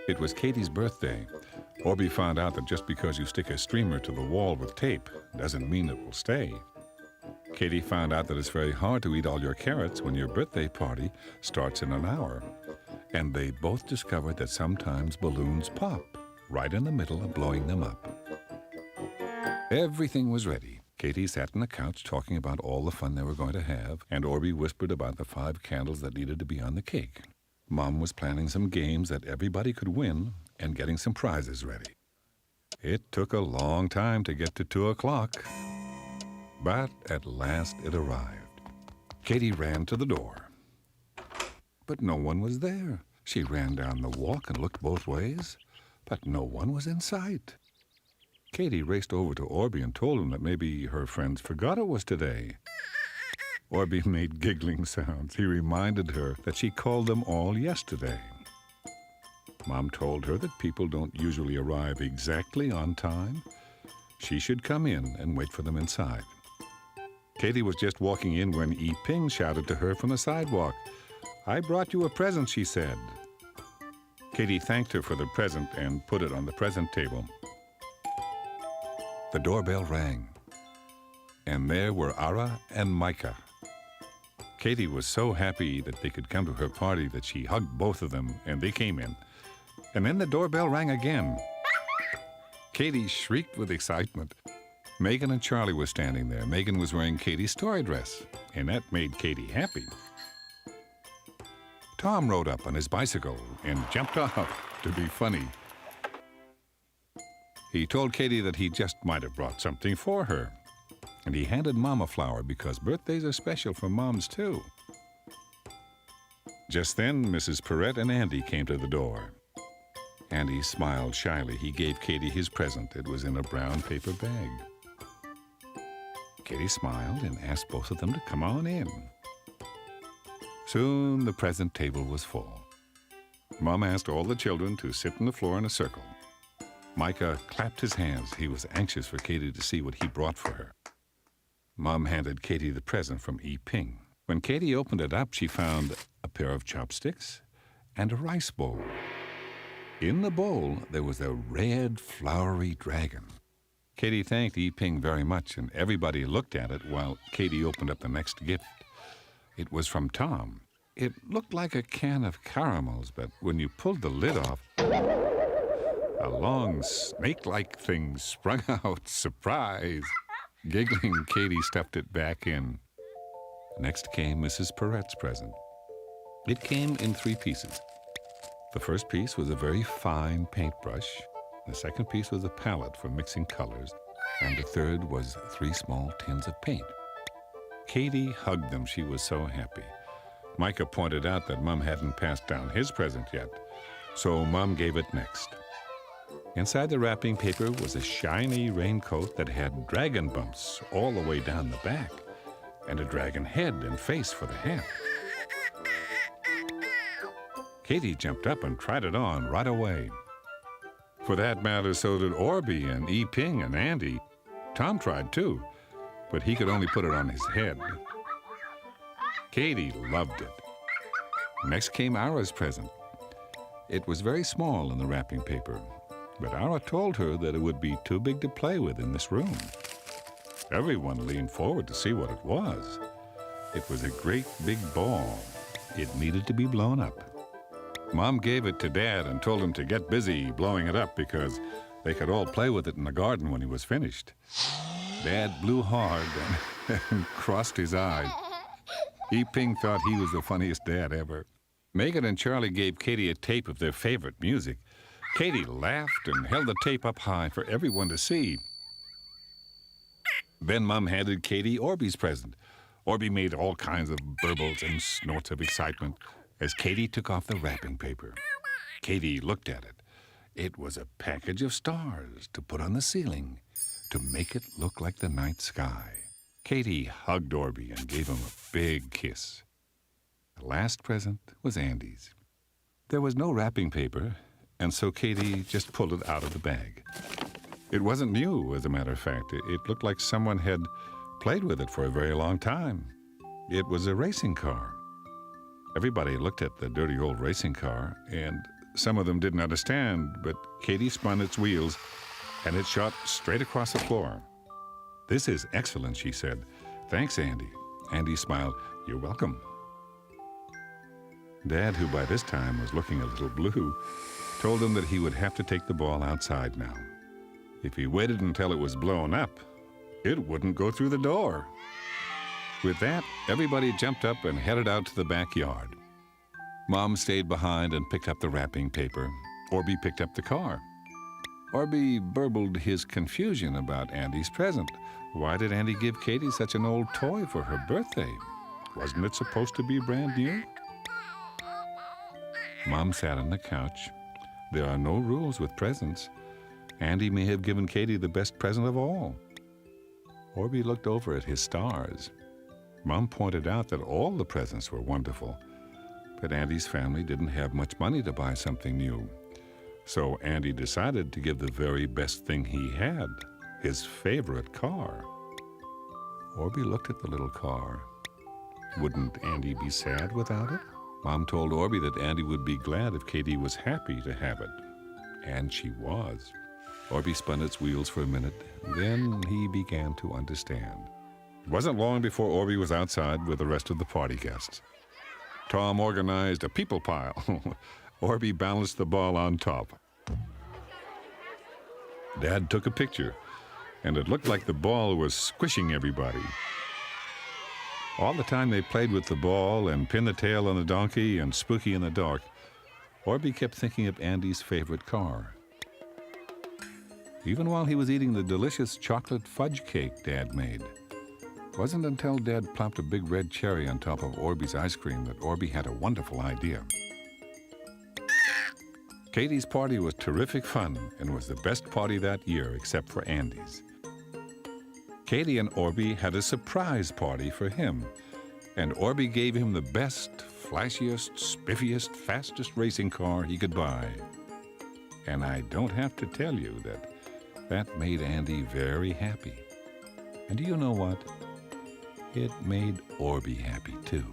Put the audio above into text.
It was Katie's birthday. Orbie found out that just because you stick a streamer to the wall with tape doesn't mean it will stay. Katie found out that it's very hard to eat all your carrots when your birthday party starts in an hour. And they both discovered that sometimes balloons pop right in the middle of blowing them up. Everything was ready. Katie sat on the couch talking about all the fun they were going to have, and Orbie whispered about the 5 candles that needed to be on the cake. Mom was planning some games that everybody could win and getting some prizes ready. It took a long time to get to 2 o'clock, but at last it arrived. Katie ran to the door, but no one was there. She ran down the walk and looked both ways, but no one was in sight. Katie raced over to Orbie and told him that maybe her friends forgot it was today. Orbie made giggling sounds. He reminded her that she called them all yesterday. Mom told her that people don't usually arrive exactly on time. She should come in and wait for them inside. Katie was just walking in when Yi Ping shouted to her from the sidewalk. "I brought you a present," she said. Katie thanked her for the present and put it on the present table. The doorbell rang, and there were Ara and Micah. Katie was so happy that they could come to her party that she hugged both of them, and they came in. And then the doorbell rang again. Katie shrieked with excitement. Megan and Charlie were standing there. Megan was wearing Katie's story dress, and that made Katie happy. Tom rode up on his bicycle and jumped off to be funny. He told Katie that he just might have brought something for her. And he handed Mom a flower because birthdays are special for moms, too. Just then, Mrs. Perrette and Andy came to the door. Andy smiled shyly. He gave Katie his present. It was in a brown paper bag. Katie smiled and asked both of them to come on in. Soon the present table was full. Mom asked all the children to sit on the floor in a circle. Micah clapped his hands. He was anxious for Katie to see what he brought for her. Mom handed Katie the present from Yi Ping. When Katie opened it up, she found a pair of chopsticks and a rice bowl. In the bowl, there was a red, flowery dragon. Katie thanked Yi Ping very much, and everybody looked at it while Katie opened up the next gift. It was from Tom. It looked like a can of caramels, but when you pulled the lid off, a long snake-like thing sprung out. Surprise! Giggling, Katie stuffed it back in. Next came Mrs. Perrette's present. It came in 3 pieces. The first piece was a very fine paintbrush. The second piece was a palette for mixing colors. And the third was 3 small tins of paint. Katie hugged them. She was so happy. Micah pointed out that Mom hadn't passed down his present yet, so Mom gave it next. Inside the wrapping paper was a shiny raincoat that had dragon bumps all the way down the back, and a dragon head and face for the hat. Katie jumped up and tried it on right away. For that matter, so did Orbie and Yi Ping and Andy. Tom tried too, but he could only put it on his head. Katie loved it. Next came Ara's present. It was very small in the wrapping paper, but Ara told her that it would be too big to play with in this room. Everyone leaned forward to see what it was. It was a great big ball. It needed to be blown up. Mom gave it to Dad and told him to get busy blowing it up because they could all play with it in the garden when he was finished. Dad blew hard and crossed his eyes. Yi Ping thought he was the funniest dad ever. Megan and Charlie gave Katie a tape of their favorite music. Katie laughed and held the tape up high for everyone to see. Then Mom handed Katie Orbie's present. Orbie made all kinds of burbles and snorts of excitement as Katie took off the wrapping paper. Katie looked at it. It was a package of stars to put on the ceiling to make it look like the night sky. Katie hugged Orbie and gave him a big kiss. The last present was Andy's. There was no wrapping paper, and so Katie just pulled it out of the bag. It wasn't new, as a matter of fact. It looked like someone had played with it for a very long time. It was a racing car. Everybody looked at the dirty old racing car, and some of them didn't understand, but Katie spun its wheels, and it shot straight across the floor. "This is excellent," she said. "Thanks, Andy." Andy smiled. "You're welcome." Dad, who by this time was looking a little blue, told him that he would have to take the ball outside now. If he waited until it was blown up, it wouldn't go through the door. With that, everybody jumped up and headed out to the backyard. Mom stayed behind and picked up the wrapping paper. Orbie picked up the car. Orbie burbled his confusion about Andy's present. Why did Andy give Katie such an old toy for her birthday? Wasn't it supposed to be brand new? Mom sat on the couch. There are no rules with presents. Andy may have given Katie the best present of all. Orbie looked over at his stars. Mom pointed out that all the presents were wonderful, but Andy's family didn't have much money to buy something new. So Andy decided to give the very best thing he had, his favorite car. Orbie looked at the little car. Wouldn't Andy be sad without it? Mom told Orbie that Andy would be glad if Katie was happy to have it. And she was. Orbie spun its wheels for a minute. Then he began to understand. It wasn't long before Orbie was outside with the rest of the party guests. Tom organized a people pile. Orbie balanced the ball on top. Dad took a picture, and it looked like the ball was squishing everybody. All the time they played with the ball and Pin the Tail on the Donkey and Spooky in the Dark, Orbie kept thinking of Andy's favorite car. Even while he was eating the delicious chocolate fudge cake Dad made. It wasn't until Dad plopped a big red cherry on top of Orbie's ice cream that Orbie had a wonderful idea. Katie's party was terrific fun and was the best party that year except for Andy's. Katie and Orbie had a surprise party for him, and Orbie gave him the best, flashiest, spiffiest, fastest racing car he could buy. And I don't have to tell you that made Andy very happy. And do you know what? It made Orbie happy too.